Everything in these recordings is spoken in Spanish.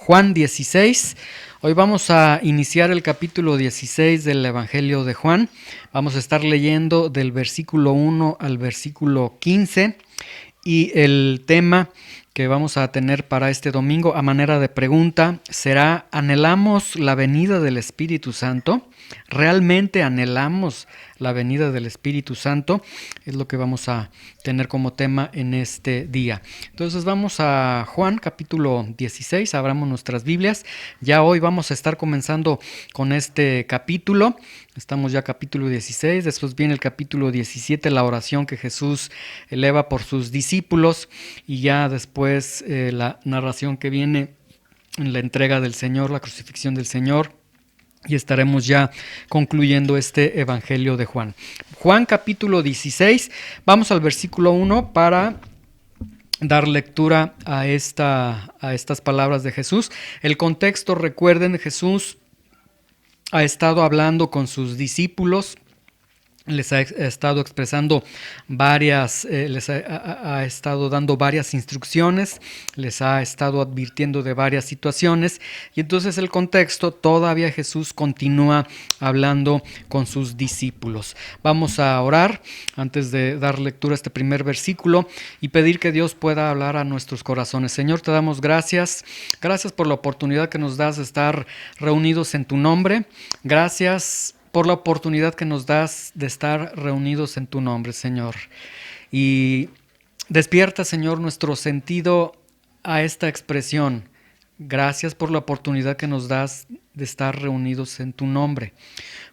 Juan 16. Hoy vamos a iniciar el capítulo 16 del Evangelio de Juan. Vamos a estar leyendo del versículo 1 al versículo 15 y el tema que vamos a tener para este domingo a manera de pregunta será: ¿anhelamos la venida del Espíritu Santo? ¿Realmente anhelamos la venida del Espíritu Santo? Es lo que vamos a tener como tema en este día. Entonces vamos a Juan capítulo 16, abramos nuestras Biblias. Ya hoy vamos a estar comenzando con este capítulo. Estamos ya capítulo 16, después viene el capítulo 17, la oración que Jesús eleva por sus discípulos, y ya después la narración que viene en la entrega del Señor, la crucifixión del Señor. Y estaremos ya concluyendo este Evangelio de Juan. Juan capítulo 16, vamos al versículo 1 para dar lectura a estas palabras de Jesús. El contexto, recuerden, Jesús ha estado hablando con sus discípulos. Les ha estado expresando les ha estado dando varias instrucciones, les ha estado advirtiendo de varias situaciones, y entonces el contexto, todavía Jesús continúa hablando con sus discípulos. Vamos a orar antes de dar lectura a este primer versículo y pedir que Dios pueda hablar a nuestros corazones. Señor, te damos gracias por la oportunidad que nos das de estar reunidos en tu nombre. Gracias por la oportunidad que nos das de estar reunidos en tu nombre, Señor. Y despierta, Señor, nuestro sentido a esta expresión. Gracias por la oportunidad que nos das de estar reunidos en tu nombre,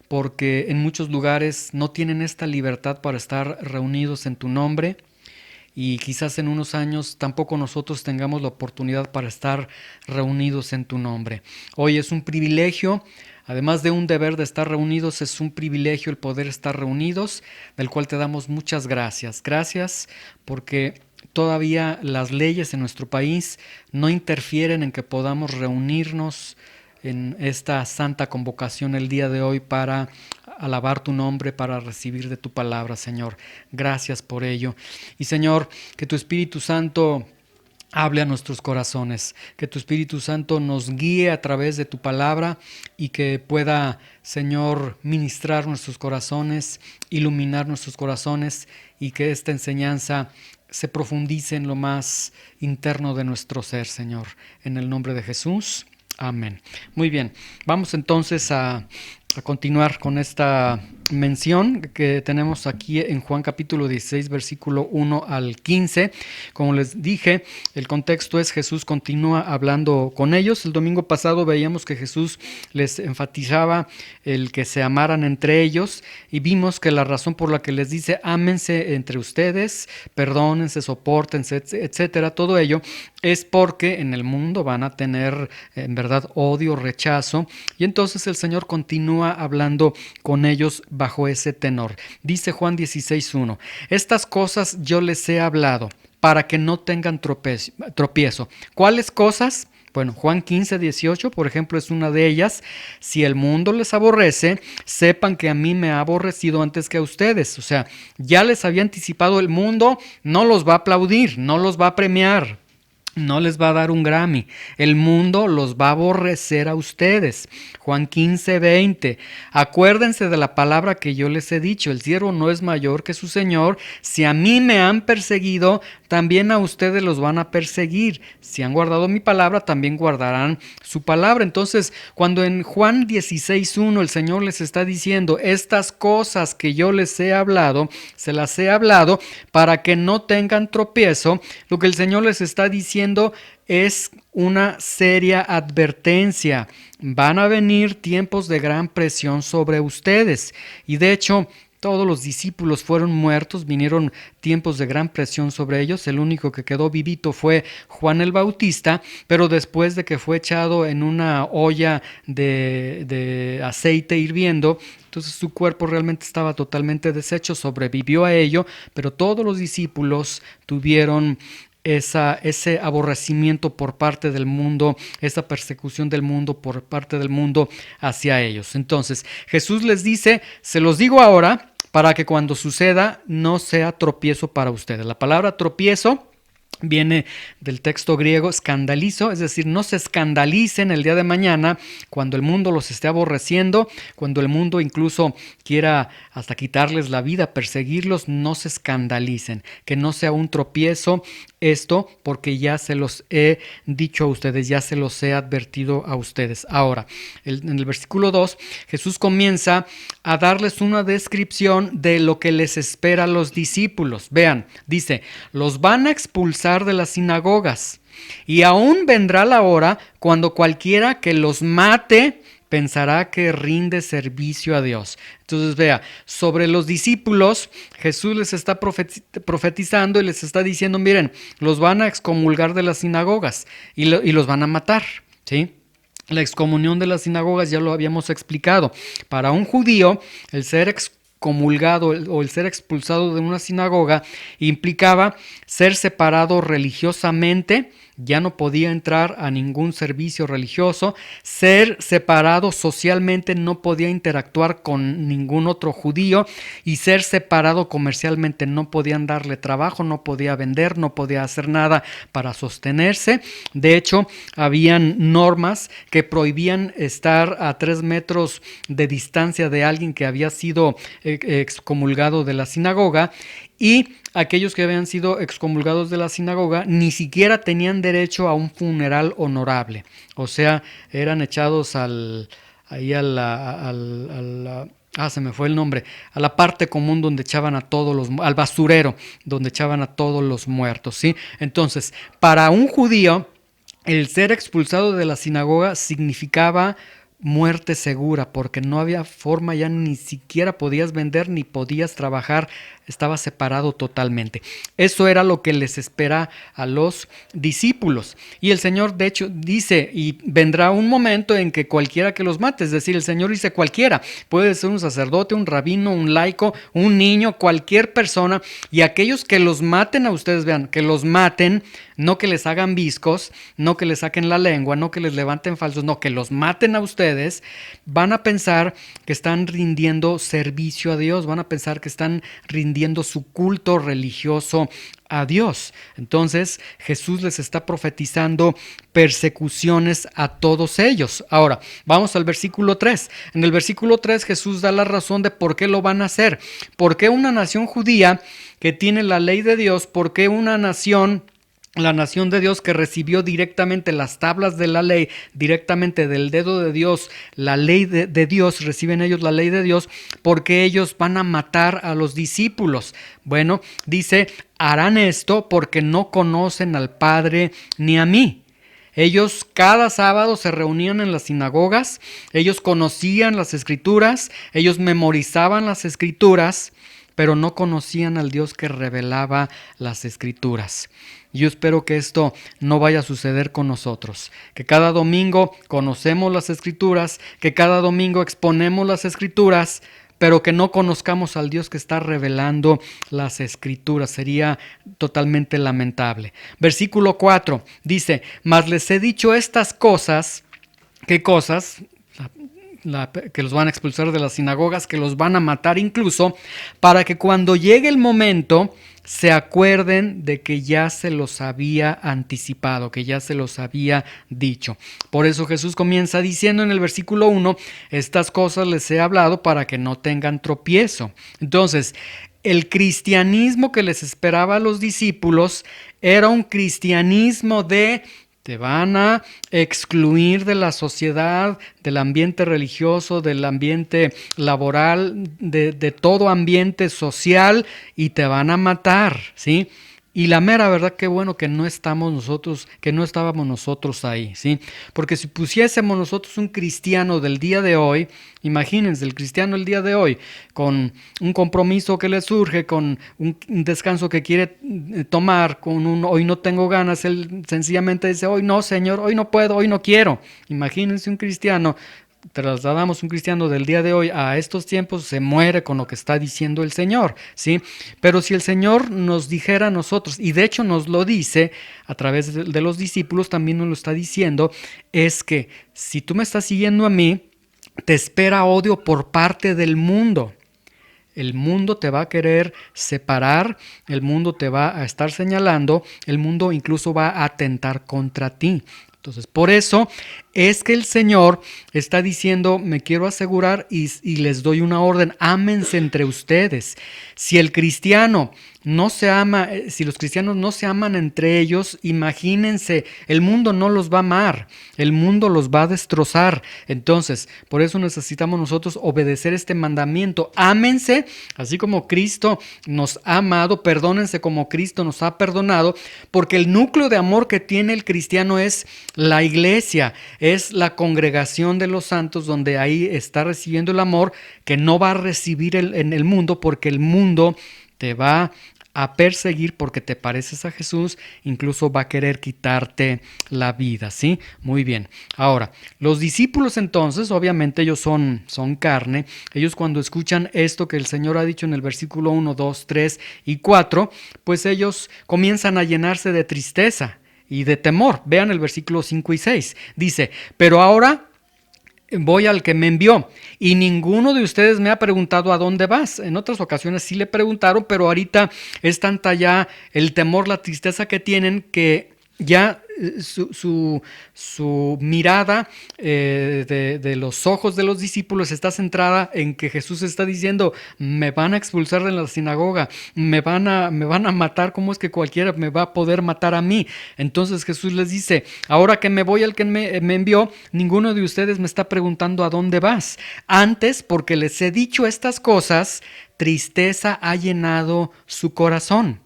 porque en muchos lugares no tienen esta libertad para estar reunidos en tu nombre, y quizás en unos años tampoco nosotros tengamos la oportunidad para estar reunidos en tu nombre. Hoy es un privilegio. Además de un deber de estar reunidos, es un privilegio el poder estar reunidos, del cual te damos muchas gracias. Gracias porque todavía las leyes en nuestro país no interfieren en que podamos reunirnos en esta santa convocación el día de hoy para alabar tu nombre, para recibir de tu palabra, Señor. Gracias por ello. Y Señor, que tu Espíritu Santo hable a nuestros corazones, que tu Espíritu Santo nos guíe a través de tu palabra y que pueda, Señor, ministrar nuestros corazones, iluminar nuestros corazones, y que esta enseñanza se profundice en lo más interno de nuestro ser, Señor. En el nombre de Jesús, amén. Muy bien, vamos entonces a continuar con esta mención que tenemos aquí en Juan capítulo 16, versículo 1 al 15. Como les dije, el contexto es: Jesús continúa hablando con ellos. El domingo pasado veíamos que Jesús les enfatizaba el que se amaran entre ellos, y vimos que la razón por la que les dice ámense entre ustedes, perdónense, sopórtense, etcétera, todo ello es porque en el mundo van a tener en verdad odio, rechazo, y entonces el Señor continúa hablando con ellos bajo ese tenor. Dice Juan 16:1: estas cosas yo les he hablado para que no tengan tropiezo. ¿Cuáles cosas? Bueno, Juan 15:18, por ejemplo, es una de ellas. Si el mundo les aborrece, sepan que a mí me ha aborrecido antes que a ustedes. O sea, ya les había anticipado: el mundo no los va a aplaudir, no los va a premiar, no les va a dar un Grammy. El mundo los va a aborrecer a ustedes. Juan 15:20. Acuérdense de la palabra que yo les he dicho: el siervo no es mayor que su Señor. Si a mí me han perseguido, también a ustedes los van a perseguir. Si han guardado mi palabra, también guardarán su palabra. Entonces, cuando en Juan 16:1 el Señor les está diciendo: estas cosas que yo les he hablado, se las he hablado para que no tengan tropiezo, lo que el Señor les está diciendo es una seria advertencia. Van a venir tiempos de gran presión sobre ustedes. Y de hecho, todos los discípulos fueron muertos, vinieron tiempos de gran presión sobre ellos. El único que quedó vivito fue Juan el Bautista, pero después de que fue echado en una olla de aceite hirviendo, entonces su cuerpo realmente estaba totalmente deshecho, sobrevivió a ello, pero todos los discípulos tuvieron ese aborrecimiento por parte del mundo, esa persecución del mundo por parte del mundo hacia ellos. Entonces Jesús les dice: se los digo ahora para que cuando suceda no sea tropiezo para ustedes. La palabra tropiezo viene del texto griego escandalizo, es decir, no se escandalicen el día de mañana cuando el mundo los esté aborreciendo, cuando el mundo incluso quiera hasta quitarles la vida, perseguirlos, no se escandalicen, que no sea un tropiezo esto, porque ya se los he dicho a ustedes, ya se los he advertido a ustedes. Ahora, en el versículo 2, Jesús comienza a darles una descripción de lo que les espera a los discípulos. Vean, dice, los van a expulsar de las sinagogas y aún vendrá la hora cuando cualquiera que los mate pensará que rinde servicio a Dios. Entonces vea, sobre los discípulos Jesús les está profetizando y les está diciendo, miren, los van a excomulgar de las sinagogas y los van a matar, ¿sí? La excomunión de las sinagogas ya lo habíamos explicado. Para un judío, el ser excomulgado o el ser expulsado de una sinagoga implicaba ser separado religiosamente, ya no podía entrar a ningún servicio religioso, ser separado socialmente, no podía interactuar con ningún otro judío, y ser separado comercialmente, no podían darle trabajo, no podía vender, no podía hacer nada para sostenerse. De hecho, habían normas que prohibían estar a 3 metros de distancia de alguien que había sido excomulgado de la sinagoga, y aquellos que habían sido excomulgados de la sinagoga ni siquiera tenían derecho a un funeral honorable. O sea, eran echados se me fue el nombre, a la parte común donde echaban a todos al basurero, donde echaban a todos los muertos, ¿sí? Entonces, para un judío, el ser expulsado de la sinagoga significaba muerte segura, porque no había forma, ya ni siquiera podías vender ni podías trabajar, estaba separado totalmente. Eso era lo que les espera a los discípulos. Y el Señor, de hecho, dice, y vendrá un momento en que cualquiera que los mate, es decir, el Señor dice cualquiera, puede ser un sacerdote, un rabino, un laico, un niño, cualquier persona, y aquellos que los maten a ustedes, vean, que los maten, no que les hagan viscos, no que les saquen la lengua, no que les levanten falsos, no, que los maten a ustedes, van a pensar que están rindiendo servicio a Dios, van a pensar que están rindiendo su culto religioso a Dios. Entonces Jesús les está profetizando persecuciones a todos ellos. Ahora, vamos al versículo 3. En el versículo 3 Jesús da la razón de por qué lo van a hacer. ¿Por qué una nación judía que tiene la ley de Dios? ¿Por qué una nación, la nación de Dios, que recibió directamente las tablas de la ley, directamente del dedo de Dios, la ley de Dios, reciben ellos la ley de Dios, porque ellos van a matar a los discípulos? Bueno, dice, harán esto porque no conocen al Padre ni a mí. Ellos cada sábado se reunían en las sinagogas, ellos conocían las escrituras, ellos memorizaban las escrituras, pero no conocían al Dios que revelaba las escrituras. Yo espero que esto no vaya a suceder con nosotros, que cada domingo conocemos las escrituras, que cada domingo exponemos las escrituras, pero que no conozcamos al Dios que está revelando las escrituras. Sería totalmente lamentable. Versículo 4 dice, mas les he dicho estas cosas. ¿Qué cosas? Que los van a expulsar de las sinagogas, que los van a matar incluso, para que cuando llegue el momento se acuerden de que ya se los había anticipado, que ya se los había dicho. Por eso Jesús comienza diciendo en el versículo 1, estas cosas les he hablado para que no tengan tropiezo. Entonces, el cristianismo que les esperaba a los discípulos era un cristianismo de: te van a excluir de la sociedad, del ambiente religioso, del ambiente laboral, de todo ambiente social, y te van a matar, ¿sí? Y la mera verdad, qué bueno que no estábamos nosotros ahí, ¿sí? Porque si pusiésemos nosotros un cristiano del día de hoy, imagínense, el cristiano del día de hoy, con un compromiso que le surge, con un descanso que quiere tomar, con un hoy no tengo ganas, él sencillamente dice, hoy no, Señor, hoy no puedo, hoy no quiero. Imagínense un cristiano. Trasladamos un cristiano del día de hoy a estos tiempos, se muere con lo que está diciendo el Señor, ¿sí? Pero si el Señor nos dijera a nosotros, y de hecho nos lo dice a través de los discípulos, también nos lo está diciendo, es que si tú me estás siguiendo a mí, te espera odio por parte del mundo. el mundo te va a querer separar, el mundo te va a estar señalando, el mundo incluso va a atentar contra ti. Entonces, por eso es que el Señor está diciendo, me quiero asegurar y les doy una orden, ámense entre ustedes. Si el cristiano no se ama, si los cristianos no se aman entre ellos, imagínense, el mundo no los va a amar, el mundo los va a destrozar. Entonces, por eso necesitamos nosotros obedecer este mandamiento. Ámense, así como Cristo nos ha amado, perdónense como Cristo nos ha perdonado, porque el núcleo de amor que tiene el cristiano es la iglesia, es la congregación de los santos, donde ahí está recibiendo el amor que no va a recibir en el mundo, porque el mundo te va a perseguir porque te pareces a Jesús, incluso va a querer quitarte la vida, ¿sí? Muy bien. Ahora, los discípulos entonces, obviamente ellos son carne, ellos cuando escuchan esto que el Señor ha dicho en el versículo 1, 2, 3 y 4, pues ellos comienzan a llenarse de tristeza y de temor. Vean el versículo 5 y 6. Dice, pero ahora voy al que me envió y ninguno de ustedes me ha preguntado a dónde vas. En otras ocasiones sí le preguntaron, pero ahorita es tanta ya el temor, la tristeza que tienen que ya su mirada de los ojos de los discípulos está centrada en que Jesús está diciendo, me van a expulsar de la sinagoga, me van a matar, ¿cómo es que cualquiera me va a poder matar a mí? Entonces Jesús les dice, ahora que me voy al que me envió, ninguno de ustedes me está preguntando a dónde vas. Antes, porque les he dicho estas cosas, tristeza ha llenado su corazón.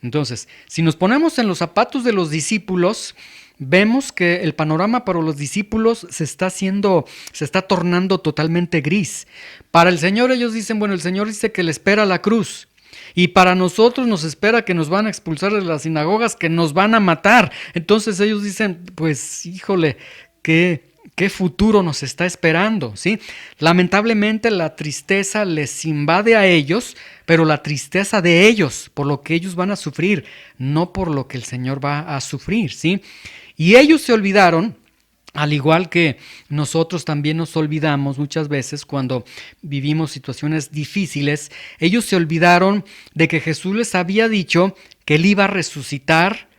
Entonces, si nos ponemos en los zapatos de los discípulos, vemos que el panorama para los discípulos se está tornando totalmente gris. Para el Señor ellos dicen, bueno, el Señor dice que le espera la cruz. Y para nosotros nos espera que nos van a expulsar de las sinagogas, que nos van a matar. Entonces ellos dicen, pues híjole, ¿qué futuro nos está esperando? ¿Sí? Lamentablemente la tristeza les invade a ellos, pero la tristeza de ellos, por lo que ellos van a sufrir, no por lo que el Señor va a sufrir, ¿sí? Y ellos se olvidaron, al igual que nosotros también nos olvidamos muchas veces cuando vivimos situaciones difíciles, ellos se olvidaron de que Jesús les había dicho que Él iba a resucitar,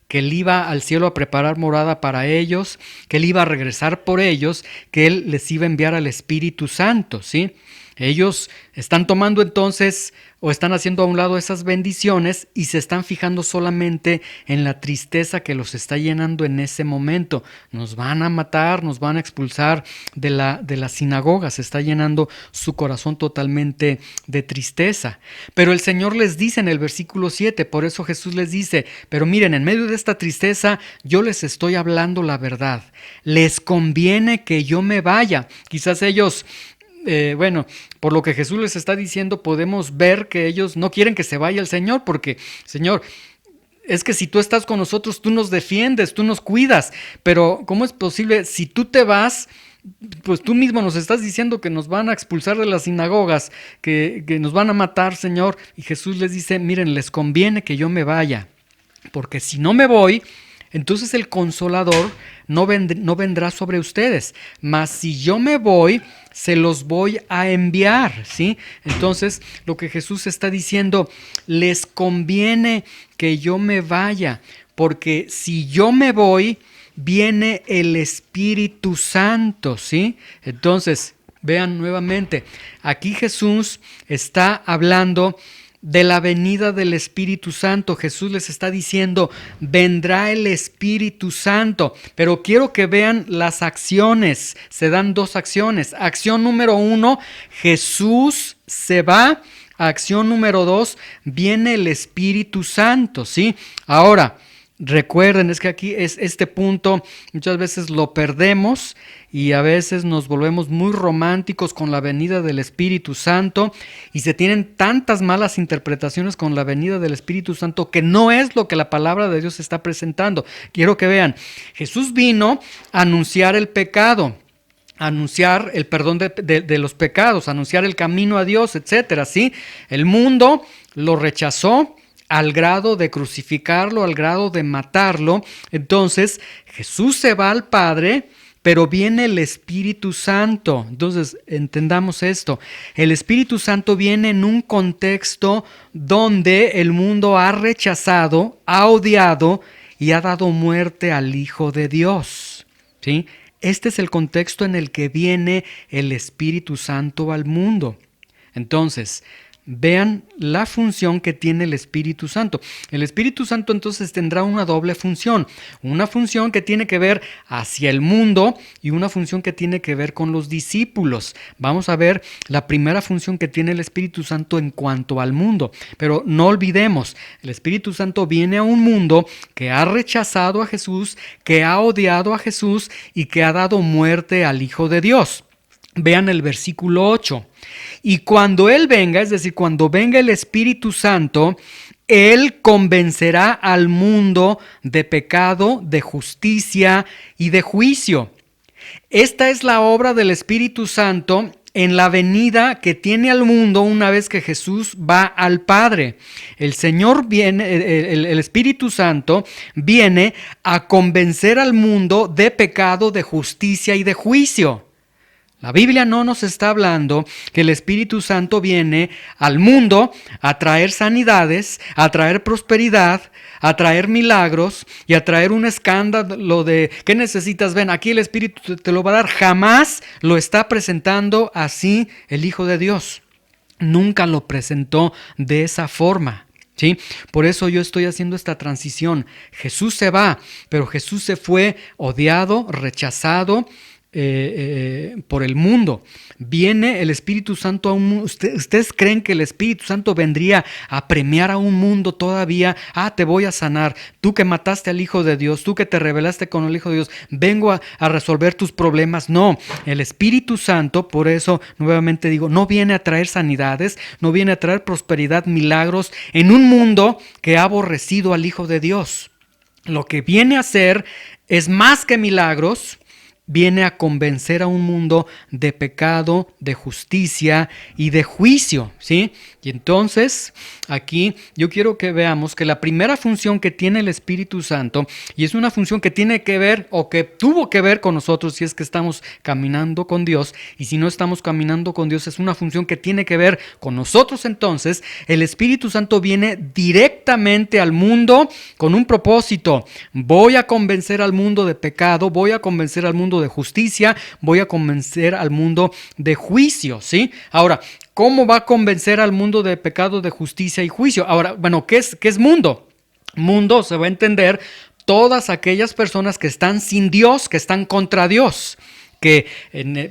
que Él iba al cielo a preparar morada para ellos, que Él iba a regresar por ellos, que Él les iba a enviar al Espíritu Santo, ¿sí? Ellos están tomando entonces o están haciendo a un lado esas bendiciones y se están fijando solamente en la tristeza que los está llenando en ese momento. Nos van a matar, nos van a expulsar de la sinagoga, se está llenando su corazón totalmente de tristeza. Pero el Señor les dice en el versículo 7, por eso Jesús les dice, pero miren, en medio de esta tristeza yo les estoy hablando la verdad. Les conviene que yo me vaya. Quizás ellos... por lo que Jesús les está diciendo, podemos ver que ellos no quieren que se vaya el Señor, porque, Señor, es que si tú estás con nosotros, tú nos defiendes, tú nos cuidas, pero ¿cómo es posible si tú te vas? Pues tú mismo nos estás diciendo que nos van a expulsar de las sinagogas, que nos van a matar, Señor. Y Jesús les dice, miren, les conviene que yo me vaya, porque si no me voy, entonces el Consolador no vendrá sobre ustedes, mas si yo me voy, se los voy a enviar, ¿sí? Entonces, lo que Jesús está diciendo, les conviene que yo me vaya, porque si yo me voy, viene el Espíritu Santo, ¿sí? Entonces, vean nuevamente, aquí Jesús está hablando de la venida del Espíritu Santo. Jesús les está diciendo, vendrá el Espíritu Santo, pero quiero que vean las acciones. Se dan dos acciones. Acción número 1, Jesús se va. Acción número 2, viene el Espíritu Santo, ¿sí? Ahora, recuerden, es que aquí es este punto, muchas veces lo perdemos y a veces nos volvemos muy románticos con la venida del Espíritu Santo y se tienen tantas malas interpretaciones con la venida del Espíritu Santo que no es lo que la palabra de Dios está presentando. Quiero que vean, Jesús vino a anunciar el pecado, anunciar el perdón de los pecados, anunciar el camino a Dios, etcétera, ¿sí? El mundo lo rechazó al grado de crucificarlo, al grado de matarlo. Entonces Jesús se va al Padre pero viene el Espíritu Santo. Entonces, entendamos esto. El Espíritu Santo viene en un contexto donde el mundo ha rechazado, ha odiado y ha dado muerte al Hijo de Dios. ¿Sí? Este es el contexto en el que viene el Espíritu Santo al mundo. Entonces, vean la función que tiene el Espíritu Santo. El Espíritu Santo entonces tendrá una doble función. Una función que tiene que ver hacia el mundo y una función que tiene que ver con los discípulos. Vamos a ver la primera función que tiene el Espíritu Santo en cuanto al mundo. Pero no olvidemos, el Espíritu Santo viene a un mundo que ha rechazado a Jesús, que ha odiado a Jesús y que ha dado muerte al Hijo de Dios. Vean el versículo 8. Y cuando Él venga, es decir, cuando venga el Espíritu Santo, Él convencerá al mundo de pecado, de justicia y de juicio. Esta es la obra del Espíritu Santo en la venida que tiene al mundo una vez que Jesús va al Padre. El Señor viene, el Espíritu Santo viene a convencer al mundo de pecado, de justicia y de juicio. La Biblia no nos está hablando que el Espíritu Santo viene al mundo a traer sanidades, a traer prosperidad, a traer milagros y a traer un escándalo de ¿qué necesitas? Ven, aquí el Espíritu te lo va a dar. Jamás lo está presentando así el Hijo de Dios. Nunca lo presentó de esa forma. ¿Sí? Por eso yo estoy haciendo esta transición. Jesús se va, pero Jesús se fue odiado, rechazado, por el mundo. Viene el Espíritu Santo a un mundo. ¿Ustedes creen que el Espíritu Santo vendría a premiar a un mundo todavía? Te voy a sanar. Tú que mataste al Hijo de Dios, tú que te rebelaste con el Hijo de Dios, vengo a resolver tus problemas. No, el Espíritu Santo, por eso nuevamente digo, no viene a traer sanidades, no viene a traer prosperidad, milagros en un mundo que ha aborrecido al Hijo de Dios. Lo que viene a hacer es más que milagros. Viene a convencer a un mundo de pecado, de justicia y de juicio, ¿sí? Y entonces, aquí yo quiero que veamos que la primera función que tiene el Espíritu Santo, y es una función que tiene que ver o que tuvo que ver con nosotros si es que estamos caminando con Dios, y si no estamos caminando con Dios, es una función que tiene que ver con nosotros. Entonces, el Espíritu Santo viene directamente al mundo con un propósito. Voy a convencer al mundo de pecado, voy a convencer al mundo de justicia, voy a convencer al mundo de juicio, ¿sí? Ahora, ¿cómo va a convencer al mundo de pecado, de justicia y juicio? Ahora, bueno, ¿qué es mundo? Mundo se va a entender todas aquellas personas que están sin Dios, que están contra Dios, que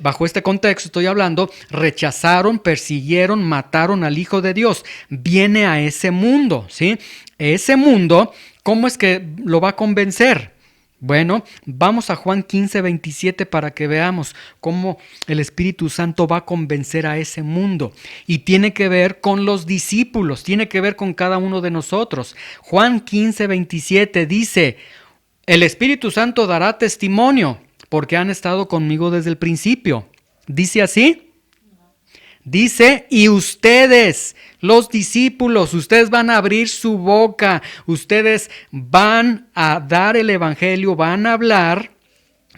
bajo este contexto estoy hablando, rechazaron, persiguieron, mataron al Hijo de Dios. Viene a ese mundo, ¿sí? Ese mundo, ¿cómo es que lo va a convencer? Bueno, vamos a Juan 15:27 para que veamos cómo el Espíritu Santo va a convencer a ese mundo. Y tiene que ver con los discípulos, tiene que ver con cada uno de nosotros. Juan 15:27 dice, el Espíritu Santo dará testimonio porque han estado conmigo desde el principio. ¿Dice así? Dice, y ustedes, los discípulos, ustedes van a abrir su boca, ustedes van a dar el evangelio, van a hablar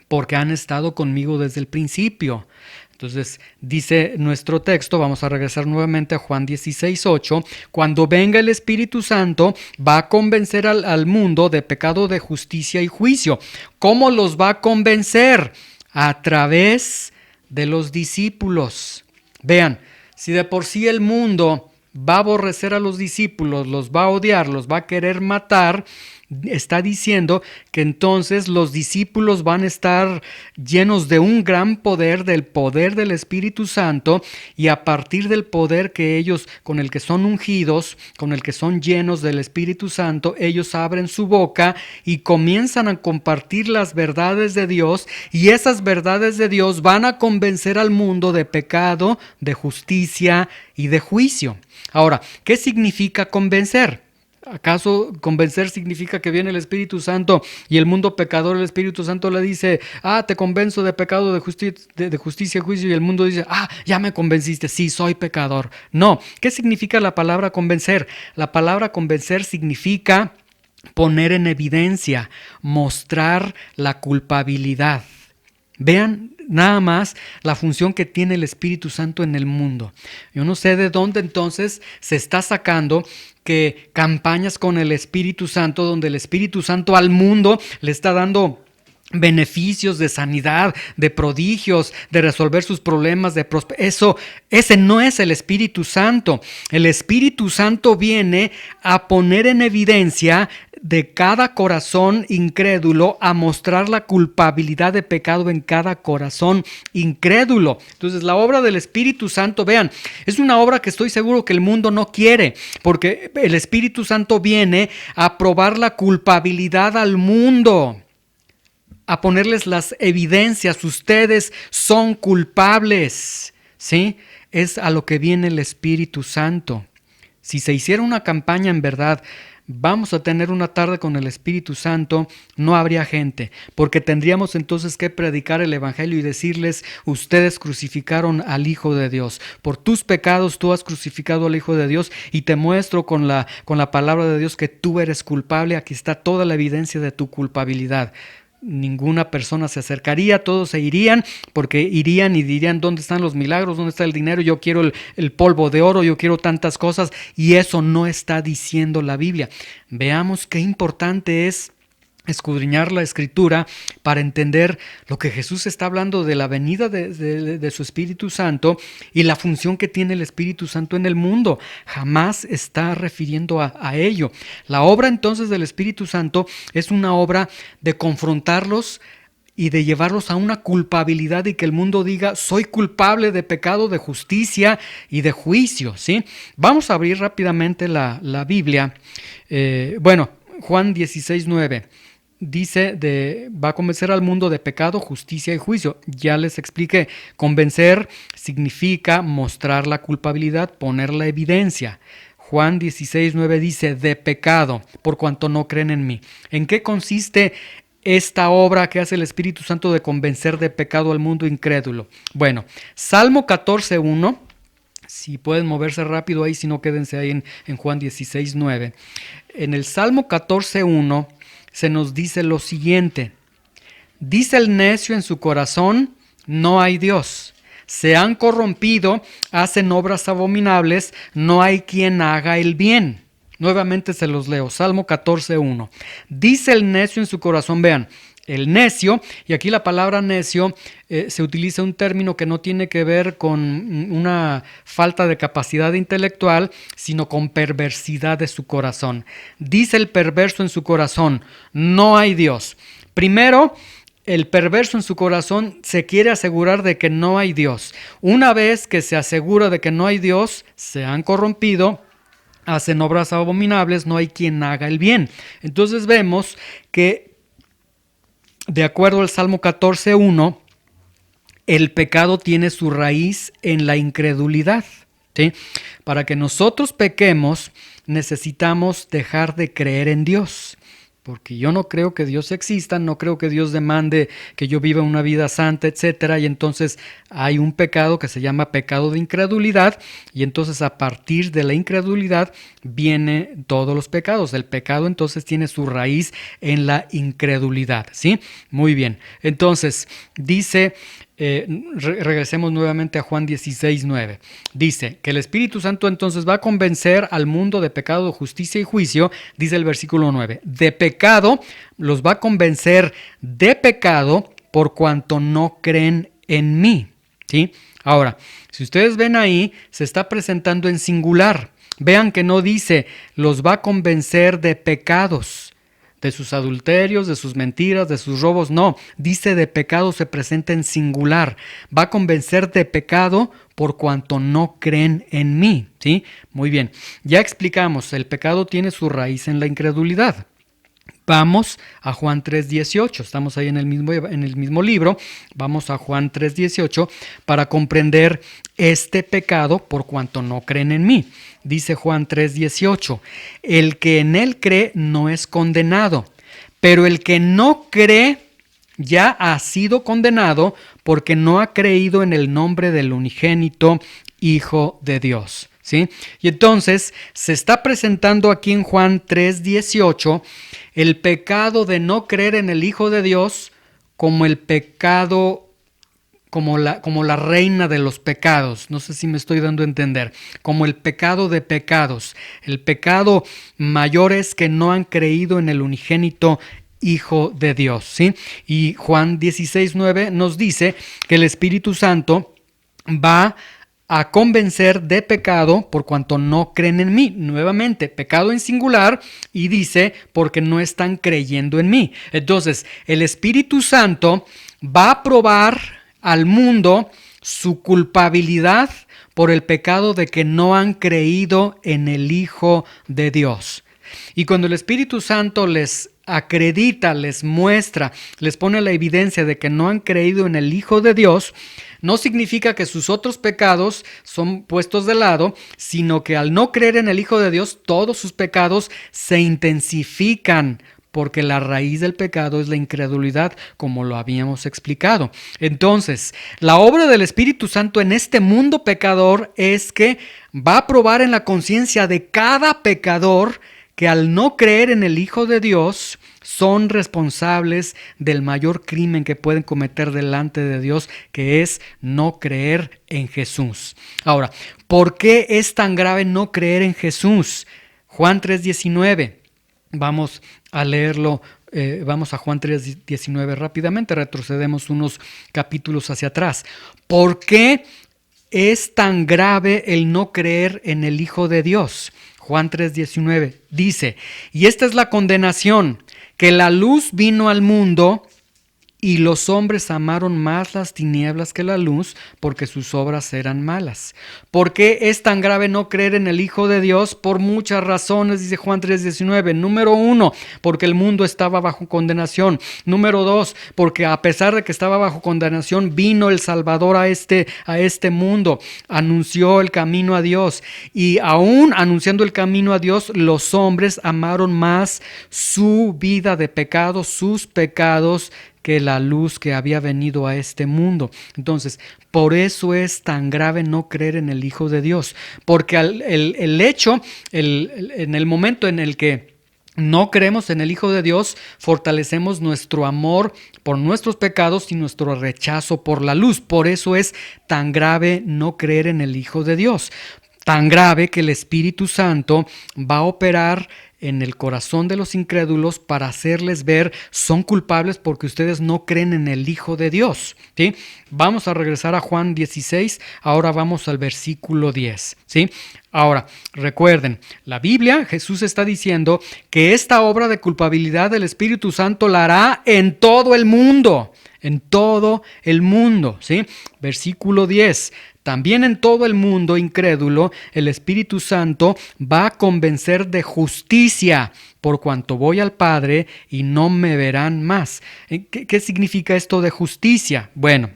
porque han estado conmigo desde el principio. Entonces dice nuestro texto, vamos a regresar nuevamente a Juan 16:8, cuando venga el Espíritu Santo va a convencer al mundo de pecado, de justicia y juicio. ¿Cómo los va a convencer? A través de los discípulos. Vean, si de por sí el mundo va a aborrecer a los discípulos, los va a odiar, los va a querer matar, está diciendo que entonces los discípulos van a estar llenos de un gran poder, del poder del Espíritu Santo, y a partir del poder que ellos, con el que son ungidos, con el que son llenos del Espíritu Santo, ellos abren su boca y comienzan a compartir las verdades de Dios, y esas verdades de Dios van a convencer al mundo de pecado, de justicia y de juicio. Ahora, ¿qué significa convencer? ¿Acaso convencer significa que viene el Espíritu Santo y el mundo pecador, el Espíritu Santo le dice, te convenzo de pecado, de justicia y juicio, y el mundo dice, ya me convenciste, sí, soy pecador? No. ¿Qué significa la palabra convencer? La palabra convencer significa poner en evidencia, mostrar la culpabilidad. Vean nada más la función que tiene el Espíritu Santo en el mundo. Yo no sé de dónde entonces se está sacando que campañas con el Espíritu Santo, donde el Espíritu Santo al mundo le está dando beneficios de sanidad, de prodigios, de resolver sus problemas, de prosperidad. Ese no es el Espíritu Santo. El Espíritu Santo viene a poner en evidencia de cada corazón incrédulo, a mostrar la culpabilidad de pecado en cada corazón incrédulo. Entonces, la obra del Espíritu Santo, vean, es una obra que estoy seguro que el mundo no quiere, porque el Espíritu Santo viene a probar la culpabilidad al mundo, a ponerles las evidencias. Ustedes son culpables, ¿sí? Es a lo que viene el Espíritu Santo. Si se hiciera una campaña en verdad, vamos a tener una tarde con el Espíritu Santo, no habría gente, porque tendríamos entonces que predicar el Evangelio y decirles: ustedes crucificaron al Hijo de Dios, por tus pecados tú has crucificado al Hijo de Dios, y te muestro con la palabra de Dios que tú eres culpable. Aquí está toda la evidencia de tu culpabilidad. Ninguna persona se acercaría, todos se irían, porque irían y dirían: ¿dónde están los milagros? ¿Dónde está el dinero? Yo quiero el polvo de oro, yo quiero tantas cosas, y eso no está diciendo la Biblia. Veamos qué importante es escudriñar la Escritura para entender lo que Jesús está hablando de la venida de su Espíritu Santo y la función que tiene el Espíritu Santo en el mundo. Jamás está refiriendo a ello. La obra entonces del Espíritu Santo es una obra de confrontarlos y de llevarlos a una culpabilidad, y que el mundo diga: soy culpable de pecado, de justicia y de juicio, ¿sí? Vamos a abrir rápidamente la Biblia. Juan 16:9. Dice va a convencer al mundo de pecado, justicia y juicio. Ya les expliqué, convencer significa mostrar la culpabilidad, poner la evidencia. Juan 16:9 dice: de pecado, por cuanto no creen en mí. ¿En qué consiste esta obra que hace el Espíritu Santo de convencer de pecado al mundo incrédulo? Bueno, Salmo 14:1. Si pueden moverse rápido ahí, si no, quédense ahí en Juan 16:9. En el Salmo 14:1 se nos dice lo siguiente: dice el necio en su corazón: no hay Dios. Se han corrompido, hacen obras abominables, no hay quien haga el bien. Nuevamente se los leo, Salmo 14:1. Dice el necio en su corazón, vean, el necio, y aquí la palabra necio se utiliza un término que no tiene que ver con una falta de capacidad intelectual, sino con perversidad de su corazón. Dice el perverso en su corazón: no hay Dios. Primero, el perverso en su corazón se quiere asegurar de que no hay Dios. Una vez que se asegura de que no hay Dios, se han corrompido, hacen obras abominables, no hay quien haga el bien. Entonces vemos que, de acuerdo al Salmo 14:1, el pecado tiene su raíz en la incredulidad, ¿sí? Para que nosotros pequemos, necesitamos dejar de creer en Dios. Porque yo no creo que Dios exista, no creo que Dios demande que yo viva una vida santa, etcétera. Y entonces hay un pecado que se llama pecado de incredulidad, y entonces a partir de la incredulidad vienen todos los pecados. El pecado entonces tiene su raíz en la incredulidad, ¿sí? Muy bien. Entonces dice, regresemos nuevamente a Juan 16:9. Dice que el Espíritu Santo entonces va a convencer al mundo de pecado, justicia y juicio. Dice el versículo 9, de pecado, los va a convencer de pecado por cuanto no creen en mí, ¿sí? Ahora, si ustedes ven ahí, se está presentando en singular. Vean que no dice los va a convencer de pecados, de sus adulterios, de sus mentiras, de sus robos. No, dice de pecado, se presenta en singular. Va a convencer de pecado por cuanto no creen en mí, ¿sí? Muy bien, ya explicamos, el pecado tiene su raíz en la incredulidad. Vamos a Juan 3:18, estamos ahí en el mismo libro. Vamos a Juan 3:18 para comprender este pecado por cuanto no creen en mí. Dice Juan 3:18, el que en él cree no es condenado, pero el que no cree ya ha sido condenado porque no ha creído en el nombre del unigénito Hijo de Dios, ¿sí? Y entonces se está presentando aquí en Juan 3:18 el pecado de no creer en el Hijo de Dios como el pecado como la reina de los pecados. No sé si me estoy dando a entender. Como el pecado de pecados. El pecado mayor es que no han creído en el unigénito Hijo de Dios, ¿sí? Y Juan 16:9 nos dice que el Espíritu Santo va a convencer de pecado por cuanto no creen en mí. Nuevamente, pecado en singular, y dice porque no están creyendo en mí. Entonces, el Espíritu Santo va a probar al mundo su culpabilidad por el pecado de que no han creído en el Hijo de Dios. Y cuando el Espíritu Santo les acredita, les muestra, les pone la evidencia de que no han creído en el Hijo de Dios, no significa que sus otros pecados son puestos de lado, sino que al no creer en el Hijo de Dios, todos sus pecados se intensifican, porque la raíz del pecado es la incredulidad, como lo habíamos explicado. Entonces, la obra del Espíritu Santo en este mundo pecador es que va a probar en la conciencia de cada pecador que al no creer en el Hijo de Dios son responsables del mayor crimen que pueden cometer delante de Dios, que es no creer en Jesús. Ahora, ¿por qué es tan grave no creer en Jesús? Juan 3:19. Vamos a leerlo, vamos a Juan 3:19 rápidamente, retrocedemos unos capítulos hacia atrás. ¿Por qué es tan grave el no creer en el Hijo de Dios? Juan 3:19 dice, y esta es la condenación, que la luz vino al mundo y los hombres amaron más las tinieblas que la luz porque sus obras eran malas. ¿Por qué es tan grave no creer en el Hijo de Dios? Por muchas razones, dice Juan 3:19. Número 1, porque el mundo estaba bajo condenación. Número 2, porque a pesar de que estaba bajo condenación, vino el Salvador a este mundo, anunció el camino a Dios. Y aún anunciando el camino a Dios, los hombres amaron más su vida de pecado, sus pecados, que la luz que había venido a este mundo. Entonces, por eso es tan grave no creer en el Hijo de Dios, porque en el momento en el que no creemos en el Hijo de Dios, fortalecemos nuestro amor por nuestros pecados y nuestro rechazo por la luz. Por eso es tan grave no creer en el Hijo de Dios. Tan grave que el Espíritu Santo va a operar en el corazón de los incrédulos para hacerles ver, son culpables porque ustedes no creen en el Hijo de Dios, ¿sí? Vamos a regresar a Juan 16, ahora vamos al versículo 10, ¿sí? Ahora, recuerden, la Biblia, Jesús está diciendo que esta obra de culpabilidad del Espíritu Santo la hará en todo el mundo, ¿sí? Versículo 10. También en todo el mundo incrédulo, el Espíritu Santo va a convencer de justicia, por cuanto voy al Padre y no me verán más. ¿Qué significa esto de justicia? Bueno,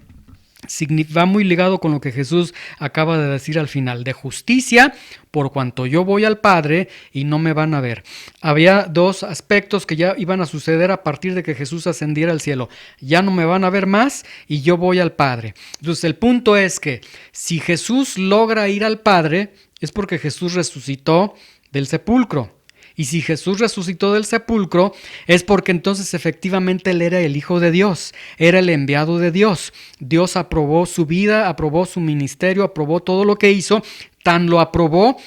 va muy ligado con lo que Jesús acaba de decir al final, de justicia, por cuanto yo voy al Padre y no me van a ver. Había dos aspectos que ya iban a suceder a partir de que Jesús ascendiera al cielo. Ya no me van a ver más y yo voy al Padre. Entonces el punto es que si Jesús logra ir al Padre, es porque Jesús resucitó del sepulcro. Y si Jesús resucitó del sepulcro, es porque entonces efectivamente Él era el Hijo de Dios, era el enviado de Dios. Dios aprobó su vida, aprobó su ministerio, aprobó todo lo que hizo, tan lo aprobó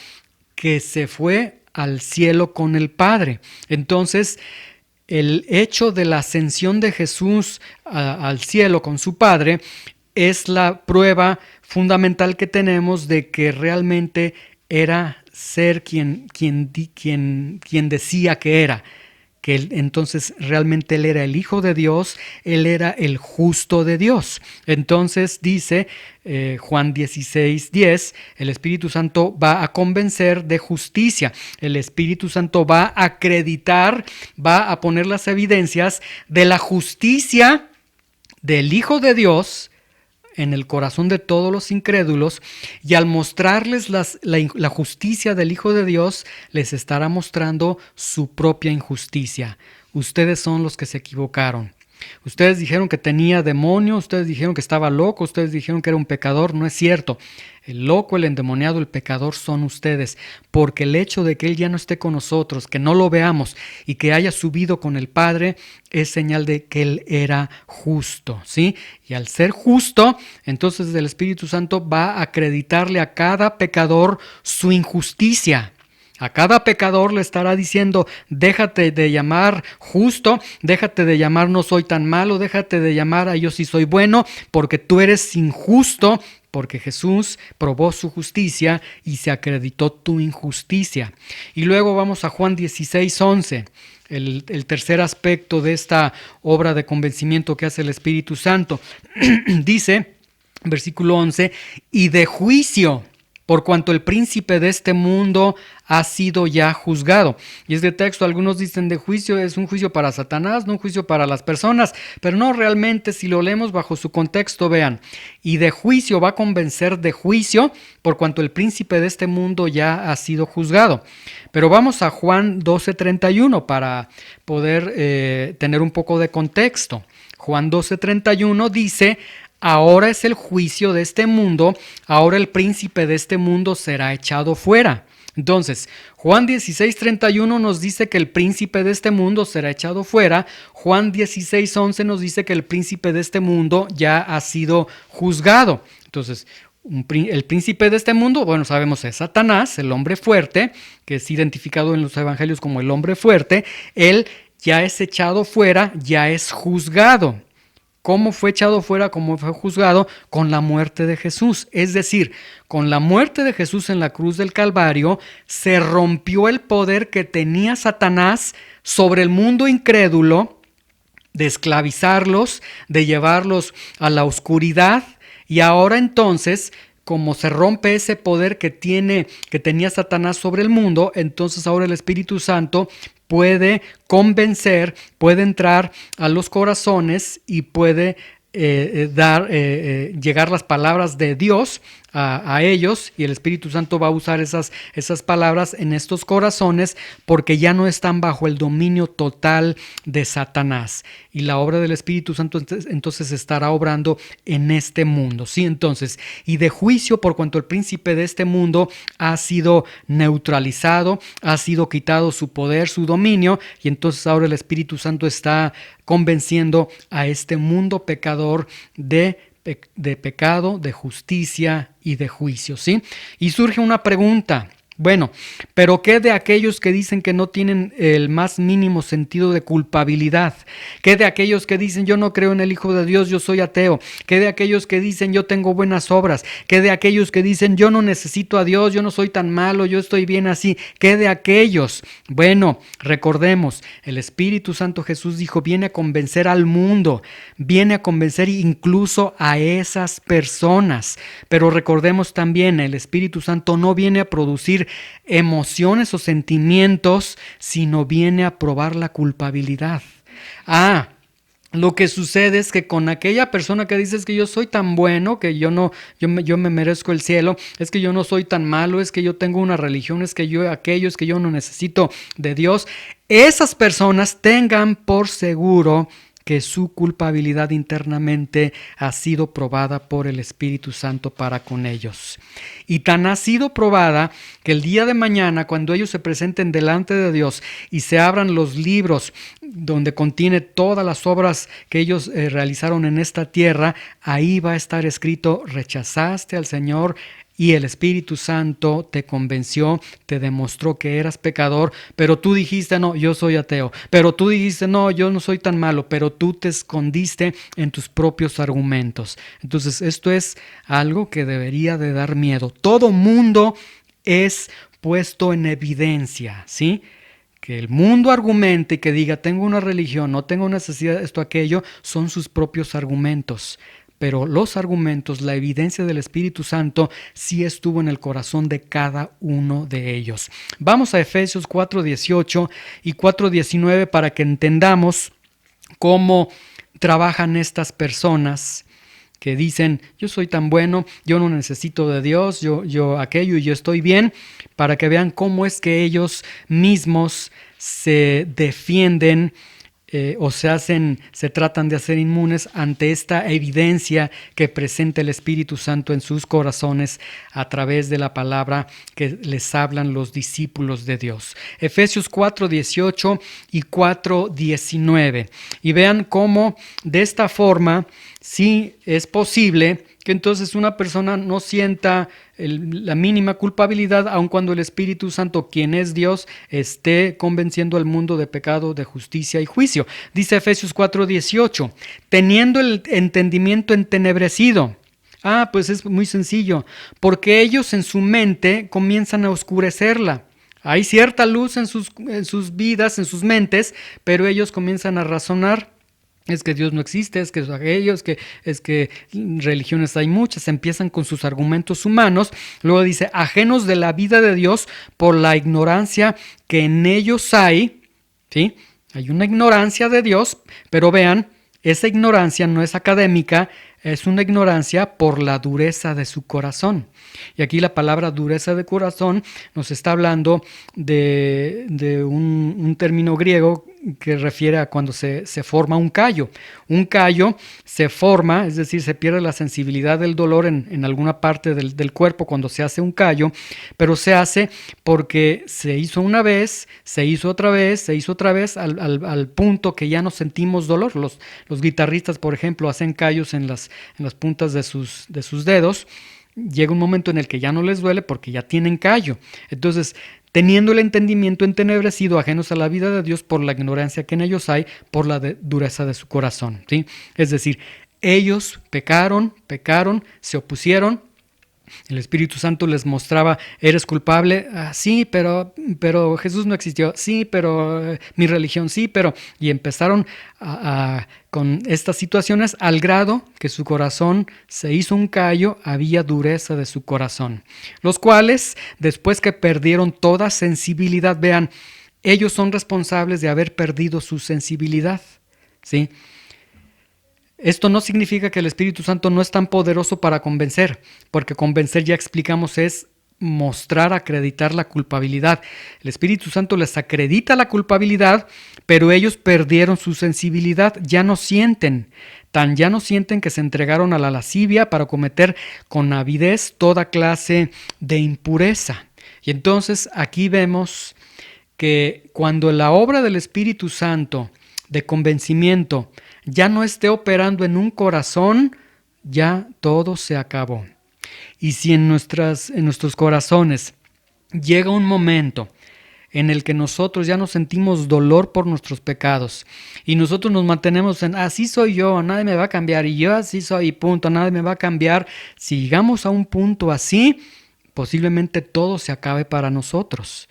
que se fue al cielo con el Padre. Entonces, el hecho de la ascensión de Jesús al cielo con su Padre es la prueba fundamental que tenemos de que realmente era ser quien decía que era, que entonces realmente Él era el Hijo de Dios, Él era el justo de Dios. Entonces dice Juan 16:10, el Espíritu Santo va a convencer de justicia, el Espíritu Santo va a acreditar, va a poner las evidencias de la justicia del Hijo de Dios en el corazón de todos los incrédulos, y al mostrarles la justicia del Hijo de Dios, les estará mostrando su propia injusticia. Ustedes son los que se equivocaron. Ustedes dijeron que tenía demonio, ustedes dijeron que estaba loco, ustedes dijeron que era un pecador. No es cierto. El loco, el endemoniado, el pecador son ustedes, porque el hecho de que Él ya no esté con nosotros, que no lo veamos y que haya subido con el Padre, es señal de que Él era justo, ¿sí? Y al ser justo, entonces el Espíritu Santo va a acreditarle a cada pecador su injusticia. A cada pecador le estará diciendo: déjate de llamar justo, déjate de llamar no soy tan malo, déjate de llamar a yo sí soy bueno, porque tú eres injusto, porque Jesús probó su justicia y se acreditó tu injusticia. Y luego vamos a Juan 16:11, el tercer aspecto de esta obra de convencimiento que hace el Espíritu Santo. Dice, versículo 11, y de juicio, por cuanto el príncipe de este mundo ha sido ya juzgado. Y este texto, algunos dicen de juicio, es un juicio para Satanás, no un juicio para las personas, pero no realmente. Si lo leemos bajo su contexto, vean, y de juicio, va a convencer de juicio, por cuanto el príncipe de este mundo ya ha sido juzgado. Pero vamos a Juan 12:31 para poder tener un poco de contexto. Juan 12:31 dice: ahora es el juicio de este mundo, ahora el príncipe de este mundo será echado fuera. Entonces, Juan 16:31 nos dice que el príncipe de este mundo será echado fuera. Juan 16:11 nos dice que el príncipe de este mundo ya ha sido juzgado. Entonces, el príncipe de este mundo, bueno, sabemos es Satanás, el hombre fuerte, que es identificado en los evangelios como el hombre fuerte. Él ya es echado fuera, ya es juzgado. ¿Cómo fue echado fuera? ¿Cómo fue juzgado? Con la muerte de Jesús. Es decir, con la muerte de Jesús en la cruz del Calvario, se rompió el poder que tenía Satanás sobre el mundo incrédulo, de esclavizarlos, de llevarlos a la oscuridad. Y ahora entonces, como se rompe ese poder que tenía Satanás sobre el mundo, entonces ahora el Espíritu Santo puede convencer, puede entrar a los corazones y puede llegar las palabras de Dios a ellos, y el Espíritu Santo va a usar esas palabras en estos corazones, porque ya no están bajo el dominio total de Satanás, y la obra del Espíritu Santo entonces estará obrando en este mundo, ¿sí? Entonces, y de juicio, por cuanto el príncipe de este mundo ha sido neutralizado, ha sido quitado su poder, su dominio, y entonces ahora el Espíritu Santo está convenciendo a este mundo pecador de pecado, de justicia y de juicio, ¿sí? Y surge una pregunta. Bueno, pero ¿qué de aquellos que dicen que no tienen el más mínimo sentido de culpabilidad? ¿Qué de aquellos que dicen yo no creo en el Hijo de Dios, yo soy ateo? ¿Qué de aquellos que dicen yo tengo buenas obras? ¿Qué de aquellos que dicen yo no necesito a Dios, yo no soy tan malo, yo estoy bien así? ¿Qué de aquellos? Bueno, recordemos, el Espíritu Santo, Jesús dijo, viene a convencer al mundo, viene a convencer incluso a esas personas. Pero recordemos también, el Espíritu Santo no viene a producir emociones o sentimientos, sino viene a probar la culpabilidad. Lo que sucede es que con aquella persona que dice que yo soy tan bueno, que yo me merezco el cielo, es que yo no soy tan malo, es que yo tengo una religión, es que es que yo no necesito de Dios, esas personas tengan por seguro que su culpabilidad internamente ha sido probada por el Espíritu Santo para con ellos. Y tan ha sido probada que el día de mañana, cuando ellos se presenten delante de Dios y se abran los libros donde contiene todas las obras que ellos realizaron en esta tierra, ahí va a estar escrito: rechazaste al Señor, y el Espíritu Santo te convenció, te demostró que eras pecador, pero tú dijiste, no, yo soy ateo, pero tú dijiste, no, yo no soy tan malo, pero tú te escondiste en tus propios argumentos. Entonces, esto es algo que debería de dar miedo. Todo mundo es puesto en evidencia, ¿sí? Que el mundo argumente y que diga, tengo una religión, no tengo necesidad de esto, aquello, son sus propios argumentos. Pero los argumentos, la evidencia del Espíritu Santo sí estuvo en el corazón de cada uno de ellos. Vamos a Efesios 4:18 y 4:19 para que entendamos cómo trabajan estas personas que dicen, yo soy tan bueno, yo no necesito de Dios, yo aquello y yo estoy bien, para que vean cómo es que ellos mismos se defienden o se tratan de hacer inmunes ante esta evidencia que presenta el Espíritu Santo en sus corazones a través de la palabra que les hablan los discípulos de Dios. Efesios 4:18 y 4:19. Y vean cómo de esta forma sí es posible que entonces una persona no sienta la mínima culpabilidad, aun cuando el Espíritu Santo, quien es Dios, esté convenciendo al mundo de pecado, de justicia y juicio. Dice Efesios 4:18, teniendo el entendimiento entenebrecido. Pues es muy sencillo, porque ellos en su mente comienzan a oscurecerla. Hay cierta luz en sus vidas, en sus mentes, pero ellos comienzan a razonar. Es que Dios no existe, es que es que religiones hay muchas, empiezan con sus argumentos humanos, luego dice, ajenos de la vida de Dios por la ignorancia que en ellos hay, ¿sí? Hay una ignorancia de Dios, pero vean, esa ignorancia no es académica, es una ignorancia por la dureza de su corazón. Y aquí la palabra dureza de corazón nos está hablando de un término griego que refiere a cuando se forma un callo. Un callo se forma, es decir, se pierde la sensibilidad del dolor en alguna parte del cuerpo cuando se hace un callo, pero se hace porque se hizo una vez, se hizo otra vez, al punto que ya no sentimos dolor. Los guitarristas, por ejemplo, hacen callos en las puntas de sus dedos. Llega un momento en el que ya no les duele porque ya tienen callo. Entonces, teniendo el entendimiento entenebrecido, ajenos a la vida de Dios por la ignorancia que en ellos hay, por la dureza de su corazón, ¿sí? Es decir, ellos pecaron, se opusieron. El Espíritu Santo les mostraba, eres culpable, sí, pero Jesús no existió, sí, pero mi religión sí, pero... Y empezaron con estas situaciones al grado que su corazón se hizo un callo, había dureza de su corazón. Los cuales, después que perdieron toda sensibilidad, vean, ellos son responsables de haber perdido su sensibilidad, ¿sí? Esto no significa que el Espíritu Santo no es tan poderoso para convencer, porque convencer, ya explicamos, es mostrar, acreditar la culpabilidad. El Espíritu Santo les acredita la culpabilidad, pero ellos perdieron su sensibilidad, ya no sienten que se entregaron a la lascivia para cometer con avidez toda clase de impureza. Y entonces aquí vemos que cuando la obra del Espíritu Santo de convencimiento ya no esté operando en un corazón, ya todo se acabó. Y si en nuestros corazones llega un momento en el que nosotros ya no sentimos dolor por nuestros pecados y nosotros nos mantenemos en así soy yo, nadie me va a cambiar, y yo así soy, punto, nadie me va a cambiar, si llegamos a un punto así, posiblemente todo se acabe para nosotros,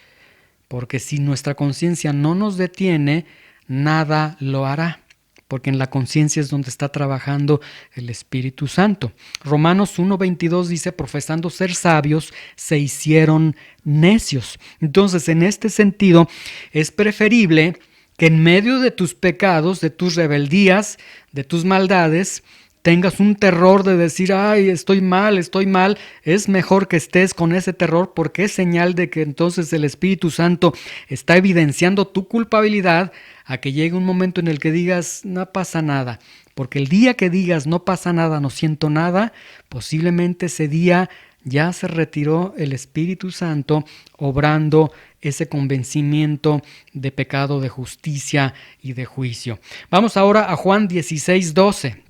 porque si nuestra conciencia no nos detiene, nada lo hará, porque en la conciencia es donde está trabajando el Espíritu Santo. Romanos 1:22 dice, profesando ser sabios, se hicieron necios. Entonces, en este sentido, es preferible que en medio de tus pecados, de tus rebeldías, de tus maldades, tengas un terror de decir, ay, estoy mal, es mejor que estés con ese terror porque es señal de que entonces el Espíritu Santo está evidenciando tu culpabilidad, a que llegue un momento en el que digas, no pasa nada, porque el día que digas, no pasa nada, no siento nada, posiblemente ese día ya se retiró el Espíritu Santo obrando ese convencimiento de pecado, de justicia y de juicio. Vamos ahora a Juan 16:12.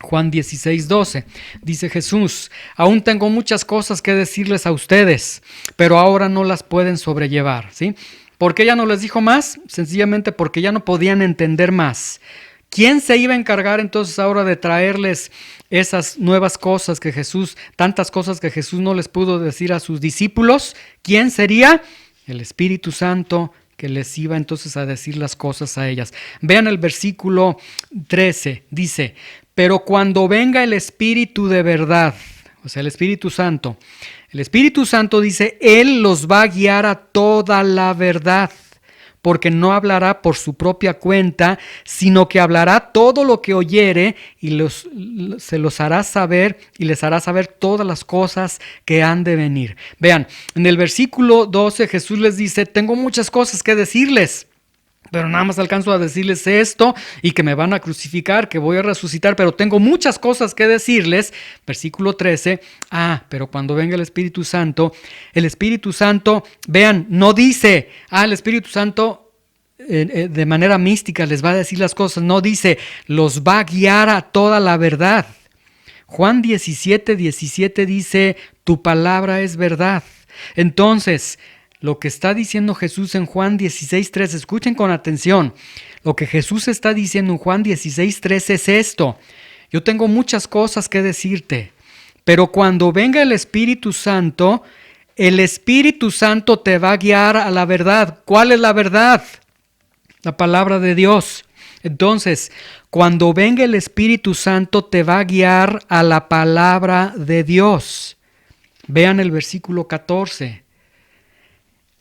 Juan 16:12, dice Jesús, aún tengo muchas cosas que decirles a ustedes, pero ahora no las pueden sobrellevar, ¿sí? ¿Por qué ya no les dijo más? Sencillamente porque ya no podían entender más. ¿Quién se iba a encargar entonces ahora de traerles esas nuevas cosas que Jesús, tantas cosas que Jesús no les pudo decir a sus discípulos? ¿Quién sería? El Espíritu Santo, que les iba entonces a decir las cosas a ellas. Vean el versículo 13, dice, pero cuando venga el Espíritu de verdad, o sea, el Espíritu Santo dice, Él los va a guiar a toda la verdad, porque no hablará por su propia cuenta, sino que hablará todo lo que oyere y se los hará saber y les hará saber todas las cosas que han de venir. Vean, en el versículo 12 Jesús les dice, tengo muchas cosas que decirles. pero nada más alcanzo a decirles esto y que me van a crucificar, que voy a resucitar, pero tengo muchas cosas que decirles. Versículo 13, pero cuando venga el Espíritu Santo, vean, no dice, el Espíritu Santo de manera mística les va a decir las cosas, no dice, los va a guiar a toda la verdad. Juan 17:17 dice, tu palabra es verdad. Entonces, lo que está diciendo Jesús en Juan 16:3, escuchen con atención, lo que Jesús está diciendo en Juan 16:3 es esto: yo tengo muchas cosas que decirte, pero cuando venga el Espíritu Santo te va a guiar a la verdad. ¿Cuál es la verdad? La palabra de Dios. Entonces, cuando venga el Espíritu Santo te va a guiar a la palabra de Dios. Vean el versículo 14.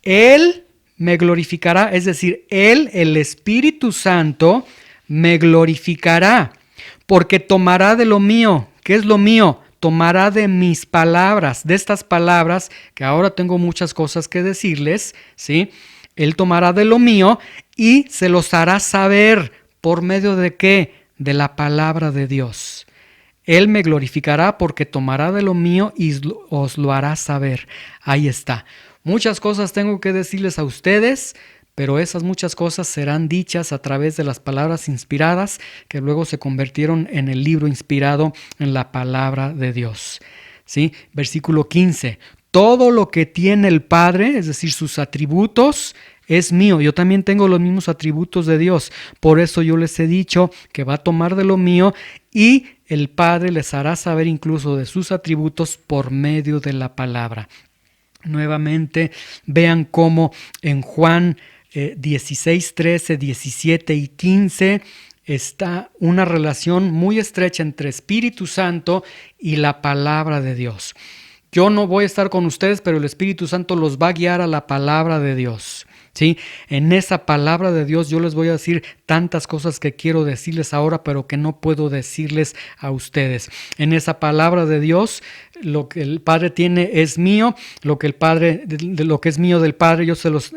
Él me glorificará, es decir, Él, el Espíritu Santo, me glorificará, porque tomará de lo mío. ¿Qué es lo mío? Tomará de mis palabras, de estas palabras, que ahora tengo muchas cosas que decirles, ¿sí? Él tomará de lo mío y se los hará saber. ¿Por medio de qué? De la palabra de Dios. Él me glorificará porque tomará de lo mío y os lo hará saber. Ahí está. Muchas cosas tengo que decirles a ustedes, pero esas muchas cosas serán dichas a través de las palabras inspiradas que luego se convirtieron en el libro inspirado en la palabra de Dios. ¿Sí? Versículo 15. Todo lo que tiene el Padre, es decir, sus atributos, es mío. Yo también tengo los mismos atributos de Dios. Por eso yo les he dicho que va a tomar de lo mío y el Padre les hará saber incluso de sus atributos por medio de la palabra. Nuevamente, vean cómo en Juan 16, 13, 17 y 15 está una relación muy estrecha entre Espíritu Santo y la palabra de Dios. Yo no voy a estar con ustedes, pero el Espíritu Santo los va a guiar a la palabra de Dios. ¿Sí? En esa palabra de Dios yo les voy a decir tantas cosas que quiero decirles ahora, pero que no puedo decirles a ustedes. En esa palabra de Dios, lo que el Padre tiene es mío, lo que es mío del Padre, yo se los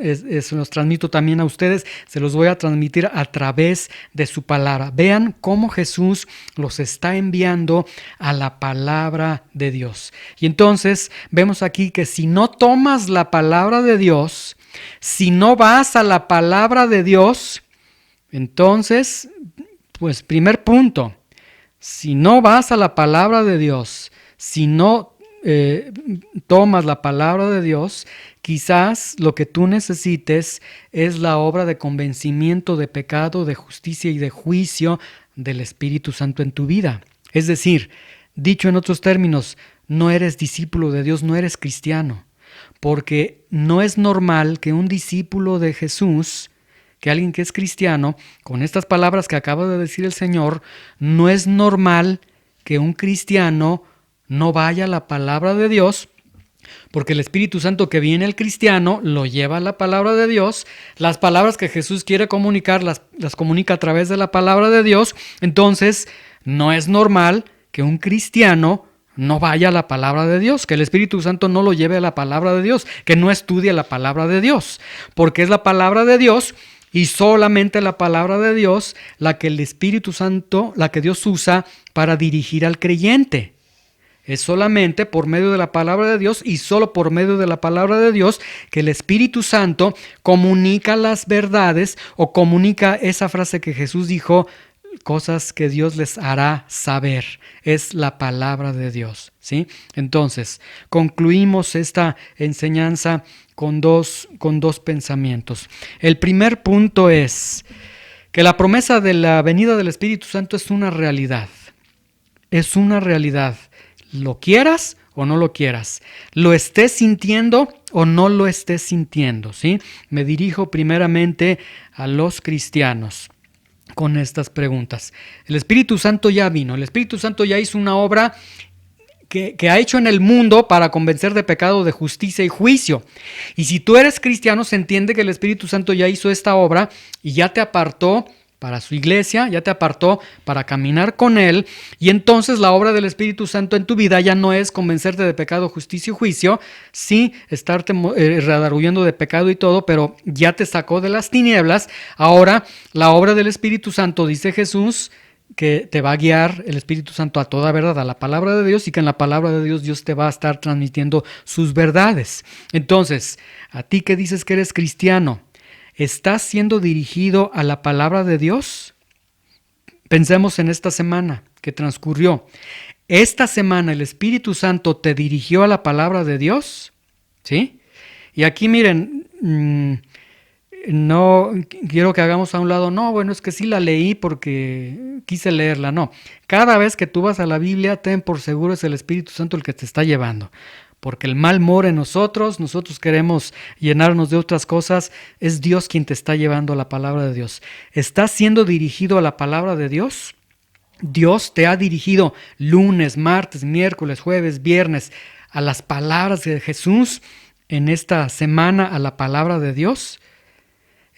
transmito también a ustedes, se los voy a transmitir a través de su palabra. Vean cómo Jesús los está enviando a la palabra de Dios. Y entonces vemos aquí que si no tomas la palabra de Dios, si no vas a la palabra de Dios, entonces, pues primer punto, si no vas a la palabra de Dios, si no tomas la palabra de Dios, quizás lo que tú necesites es la obra de convencimiento de pecado, de justicia y de juicio del Espíritu Santo en tu vida. Es decir, dicho en otros términos, no eres discípulo de Dios, no eres cristiano. Porque no es normal que un discípulo de Jesús, que alguien que es cristiano, con estas palabras que acaba de decir el Señor, no es normal que un cristiano no vaya a la palabra de Dios, porque el Espíritu Santo que viene al cristiano lo lleva a la palabra de Dios, las palabras que Jesús quiere comunicar las comunica a través de la palabra de Dios. Entonces no es normal que un cristiano no vaya a la palabra de Dios, que el Espíritu Santo no lo lleve a la palabra de Dios, que no estudie la palabra de Dios, porque es la palabra de Dios y solamente la palabra de Dios la que el Espíritu Santo, la que Dios usa para dirigir al creyente. Es solamente por medio de la palabra de Dios y solo por medio de la palabra de Dios que el Espíritu Santo comunica las verdades o comunica esa frase que Jesús dijo, cosas que Dios les hará saber. Es la palabra de Dios, ¿sí? Entonces, concluimos esta enseñanza con dos pensamientos. El primer punto es que la promesa de la venida del Espíritu Santo es una realidad. Es una realidad. Lo quieras o no lo quieras. Lo estés sintiendo o no lo estés sintiendo, ¿sí? Me dirijo primeramente a los cristianos con estas preguntas. El Espíritu Santo ya vino, el Espíritu Santo ya hizo una obra que ha hecho en el mundo para convencer de pecado, de justicia y juicio. Y si tú eres cristiano, se entiende que el Espíritu Santo ya hizo esta obra y ya te apartó para su iglesia, ya te apartó para caminar con Él, y entonces la obra del Espíritu Santo en tu vida ya no es convencerte de pecado, justicia y juicio, sí, estarte redarguyendo de pecado y todo, pero ya te sacó de las tinieblas. Ahora la obra del Espíritu Santo, dice Jesús, que te va a guiar el Espíritu Santo a toda verdad, a la palabra de Dios, y que en la palabra de Dios Dios te va a estar transmitiendo sus verdades. Entonces, a ti que dices que eres cristiano, ¿estás siendo dirigido a la palabra de Dios? Pensemos en esta semana que transcurrió. ¿Esta semana el Espíritu Santo te dirigió a la palabra de Dios? ¿Sí? Y aquí miren, no quiero que hagamos a un lado, no, bueno, es que sí la leí porque quise leerla, no. Cada vez que tú vas a la Biblia, ten por seguro es el Espíritu Santo el que te está llevando, porque el mal mora en nosotros queremos llenarnos de otras cosas, es Dios quien te está llevando a la palabra de Dios. ¿Estás siendo dirigido a la palabra de Dios? Dios te ha dirigido lunes, martes, miércoles, jueves, viernes a las palabras de Jesús en esta semana, a la palabra de Dios.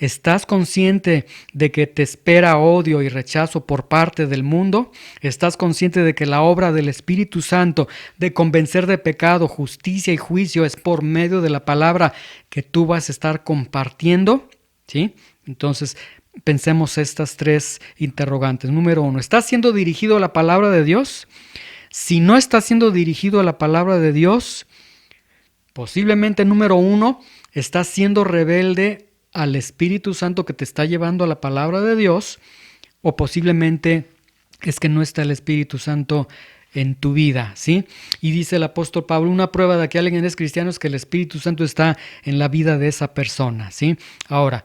¿Estás consciente de que te espera odio y rechazo por parte del mundo? ¿Estás consciente de que la obra del Espíritu Santo de convencer de pecado, justicia y juicio es por medio de la palabra que tú vas a estar compartiendo? ¿Sí? Entonces, pensemos estas tres interrogantes. Número 1, ¿estás siendo dirigido a la palabra de Dios? Si no estás siendo dirigido a la palabra de Dios, posiblemente, número 1, estás siendo rebelde al Espíritu Santo que te está llevando a la palabra de Dios, o posiblemente es que no está el Espíritu Santo en tu vida, ¿sí? Y dice el apóstol Pablo, una prueba de que alguien es cristiano es que el Espíritu Santo está en la vida de esa persona, ¿sí? Ahora,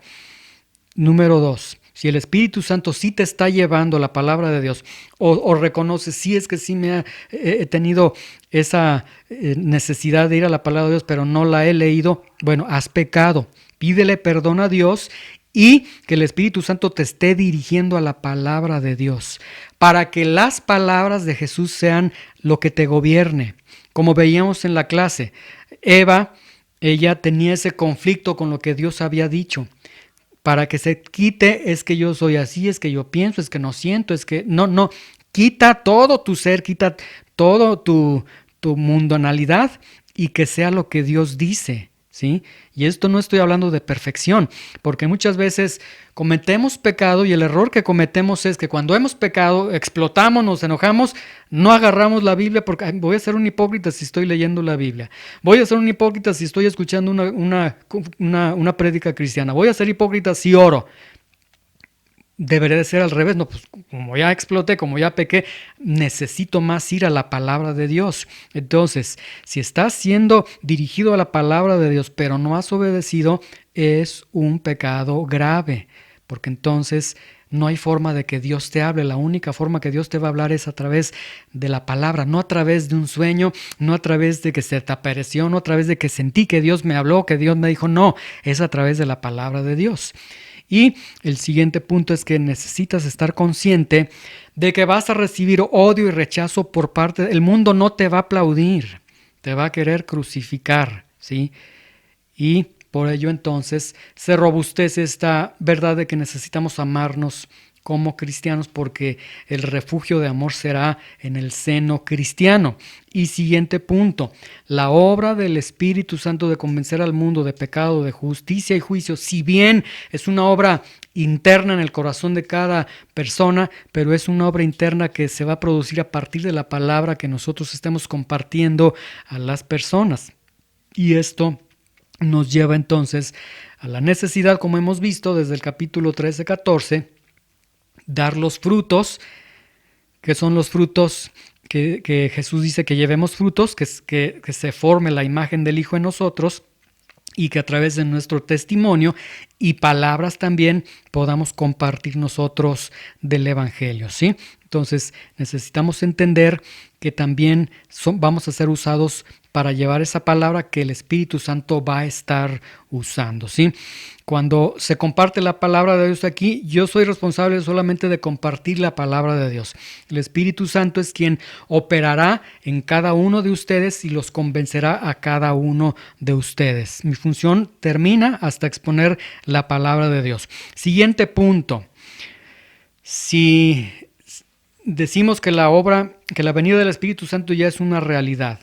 número 2, si el Espíritu Santo sí te está llevando a la palabra de Dios, o reconoces, sí es que sí he tenido esa necesidad de ir a la palabra de Dios, pero no la he leído, bueno, has pecado. Pídele perdón a Dios y que el Espíritu Santo te esté dirigiendo a la palabra de Dios, para que las palabras de Jesús sean lo que te gobierne. Como veíamos en la clase, Eva, ella tenía ese conflicto con lo que Dios había dicho. Para que se quite, es que yo soy así, es que yo pienso, es que no siento, es que no, quita todo tu ser, quita todo tu mundanalidad y que sea lo que Dios dice. ¿Sí? Y esto no estoy hablando de perfección, porque muchas veces cometemos pecado y el error que cometemos es que cuando hemos pecado, explotamos, nos enojamos, no agarramos la Biblia porque voy a ser un hipócrita si estoy leyendo la Biblia, voy a ser un hipócrita si estoy escuchando una prédica cristiana, voy a ser hipócrita si oro. Debería de ser al revés, no, pues como ya exploté, como ya pequé, necesito más ir a la palabra de Dios. Entonces, si estás siendo dirigido a la palabra de Dios, pero no has obedecido, es un pecado grave, porque entonces no hay forma de que Dios te hable. La única forma que Dios te va a hablar es a través de la palabra, no a través de un sueño, no a través de que se te apareció, no a través de que sentí que Dios me habló, que Dios me dijo, no, es a través de la palabra de Dios. Y el siguiente punto es que necesitas estar consciente de que vas a recibir odio y rechazo por parte del mundo. No te va a aplaudir, te va a querer crucificar, ¿sí? Y por ello entonces se robustece esta verdad de que necesitamos amarnos como cristianos, porque el refugio de amor será en el seno cristiano. Y siguiente punto, la obra del Espíritu Santo de convencer al mundo de pecado, de justicia y juicio, si bien es una obra interna en el corazón de cada persona, pero es una obra interna que se va a producir a partir de la palabra que nosotros estemos compartiendo a las personas. Y esto nos lleva entonces a la necesidad, como hemos visto desde el capítulo 13-14, dar los frutos, que son los frutos que Jesús dice que llevemos frutos, que se forme la imagen del Hijo en nosotros y que a través de nuestro testimonio y palabras también podamos compartir nosotros del Evangelio, ¿sí? Entonces necesitamos entender que también vamos a ser usados para llevar esa palabra que el Espíritu Santo va a estar usando, ¿sí? Cuando se comparte la palabra de Dios aquí, yo soy responsable solamente de compartir la palabra de Dios. El Espíritu Santo es quien operará en cada uno de ustedes y los convencerá a cada uno de ustedes. Mi función termina hasta exponer la palabra de Dios. Siguiente punto. Si decimos que que la venida del Espíritu Santo ya es una realidad,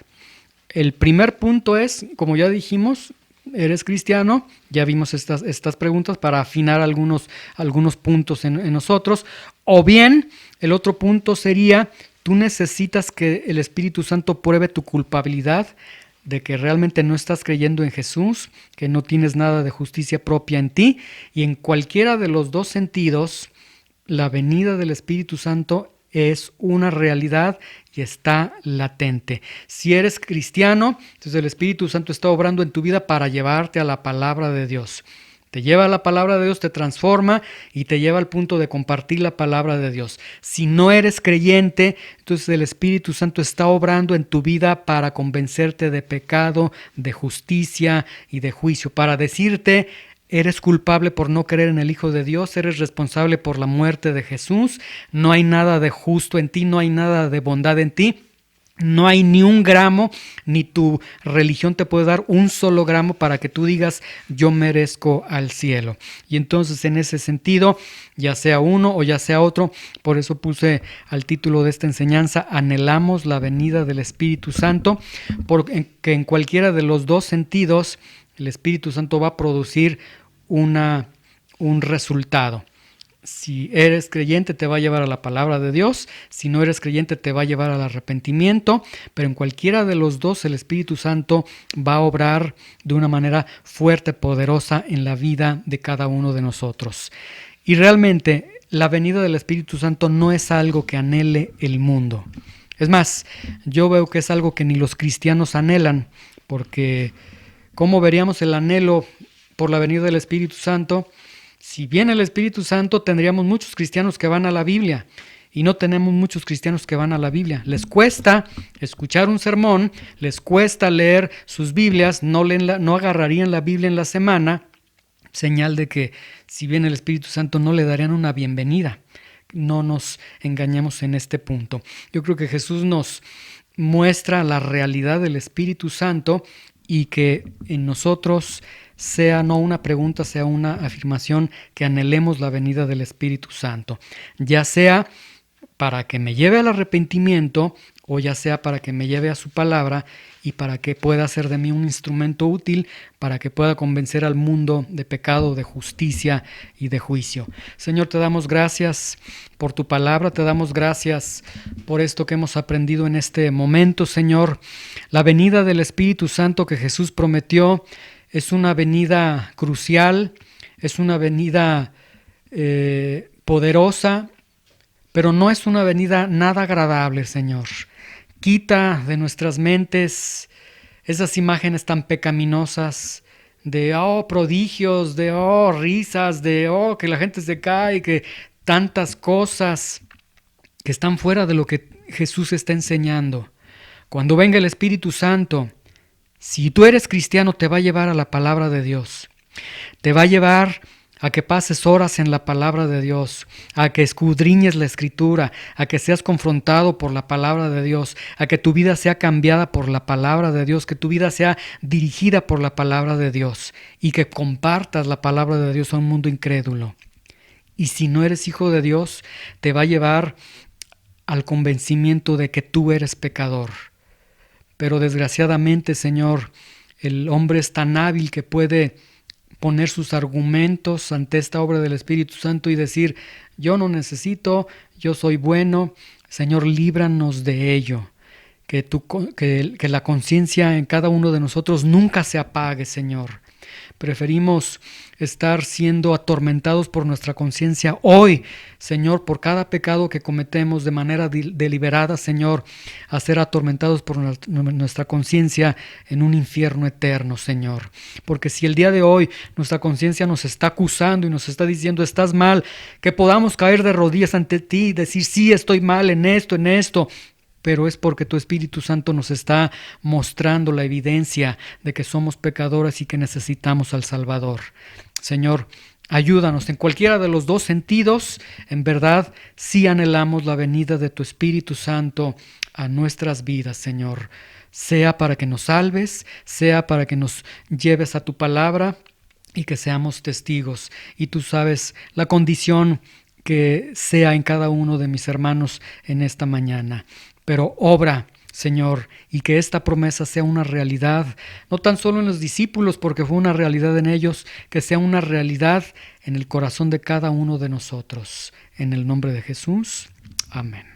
el primer punto es, como ya dijimos, eres cristiano, ya vimos estas preguntas para afinar algunos puntos en nosotros, o bien el otro punto sería, tú necesitas que el Espíritu Santo pruebe tu culpabilidad, de que realmente no estás creyendo en Jesús, que no tienes nada de justicia propia en ti, y en cualquiera de los dos sentidos, la venida del Espíritu Santo es una realidad y está latente. Si eres cristiano, entonces el Espíritu Santo está obrando en tu vida para llevarte a la palabra de Dios. Te lleva a la palabra de Dios, te transforma y te lleva al punto de compartir la palabra de Dios. Si no eres creyente, entonces el Espíritu Santo está obrando en tu vida para convencerte de pecado, de justicia y de juicio, para decirte: eres culpable por no creer en el Hijo de Dios, eres responsable por la muerte de Jesús, no hay nada de justo en ti, no hay nada de bondad en ti. No hay ni un gramo, ni tu religión te puede dar un solo gramo para que tú digas: yo merezco al cielo. Y entonces, en ese sentido, ya sea uno o ya sea otro, por eso puse al título de esta enseñanza: anhelamos la venida del Espíritu Santo, porque en cualquiera de los dos sentidos el Espíritu Santo va a producir un resultado. Si eres creyente, te va a llevar a la palabra de Dios. Si no eres creyente, te va a llevar al arrepentimiento. Pero en cualquiera de los dos, el Espíritu Santo va a obrar de una manera fuerte, poderosa en la vida de cada uno de nosotros. Y realmente, la venida del Espíritu Santo no es algo que anhele el mundo. Es más, yo veo que es algo que ni los cristianos anhelan, porque ¿cómo veríamos el anhelo por la venida del Espíritu Santo? Si viene el Espíritu Santo, tendríamos muchos cristianos que van a la Biblia, y no tenemos muchos cristianos que van a la Biblia. Les cuesta escuchar un sermón, les cuesta leer sus Biblias, no agarrarían la Biblia en la semana, señal de que si viene el Espíritu Santo no le darían una bienvenida. No nos engañemos en este punto. Yo creo que Jesús nos muestra la realidad del Espíritu Santo, y que en nosotros sea no una pregunta, sea una afirmación, que anhelemos la venida del Espíritu Santo, ya sea para que me lleve al arrepentimiento, o ya sea para que me lleve a su palabra y para que pueda hacer de mí un instrumento útil para que pueda convencer al mundo de pecado, de justicia y de juicio. Señor, te damos gracias por tu palabra, te damos gracias por esto que hemos aprendido en este momento, Señor. La venida del Espíritu Santo que Jesús prometió es una venida crucial, es una venida poderosa, pero no es una venida nada agradable, Señor. Quita de nuestras mentes esas imágenes tan pecaminosas de prodigios, de risas, de que la gente se cae, que tantas cosas que están fuera de lo que Jesús está enseñando. Cuando venga el Espíritu Santo, si tú eres cristiano, te va a llevar a la palabra de Dios. Te va a llevar a que pases horas en la palabra de Dios, a que escudriñes la Escritura, a que seas confrontado por la palabra de Dios, a que tu vida sea cambiada por la palabra de Dios, que tu vida sea dirigida por la palabra de Dios y que compartas la palabra de Dios a un mundo incrédulo. Y si no eres hijo de Dios, te va a llevar al convencimiento de que tú eres pecador. Pero desgraciadamente, Señor, el hombre es tan hábil que puede poner sus argumentos ante esta obra del Espíritu Santo y decir: yo no necesito, yo soy bueno. Señor, líbranos de ello. Que la conciencia en cada uno de nosotros nunca se apague, Señor. Preferimos estar siendo atormentados por nuestra conciencia hoy, Señor, por cada pecado que cometemos de manera deliberada, Señor, a ser atormentados por nuestra conciencia en un infierno eterno, Señor. Porque si el día de hoy nuestra conciencia nos está acusando y nos está diciendo: estás mal, que podamos caer de rodillas ante ti y decir: sí, estoy mal en esto, pero es porque tu Espíritu Santo nos está mostrando la evidencia de que somos pecadores y que necesitamos al Salvador. Señor, ayúdanos en cualquiera de los dos sentidos. En verdad, sí anhelamos la venida de tu Espíritu Santo a nuestras vidas, Señor. Sea para que nos salves, sea para que nos lleves a tu palabra y que seamos testigos. Y tú sabes la condición que sea en cada uno de mis hermanos en esta mañana. Pero obra, Señor, y que esta promesa sea una realidad, no tan solo en los discípulos, porque fue una realidad en ellos, que sea una realidad en el corazón de cada uno de nosotros. En el nombre de Jesús. Amén.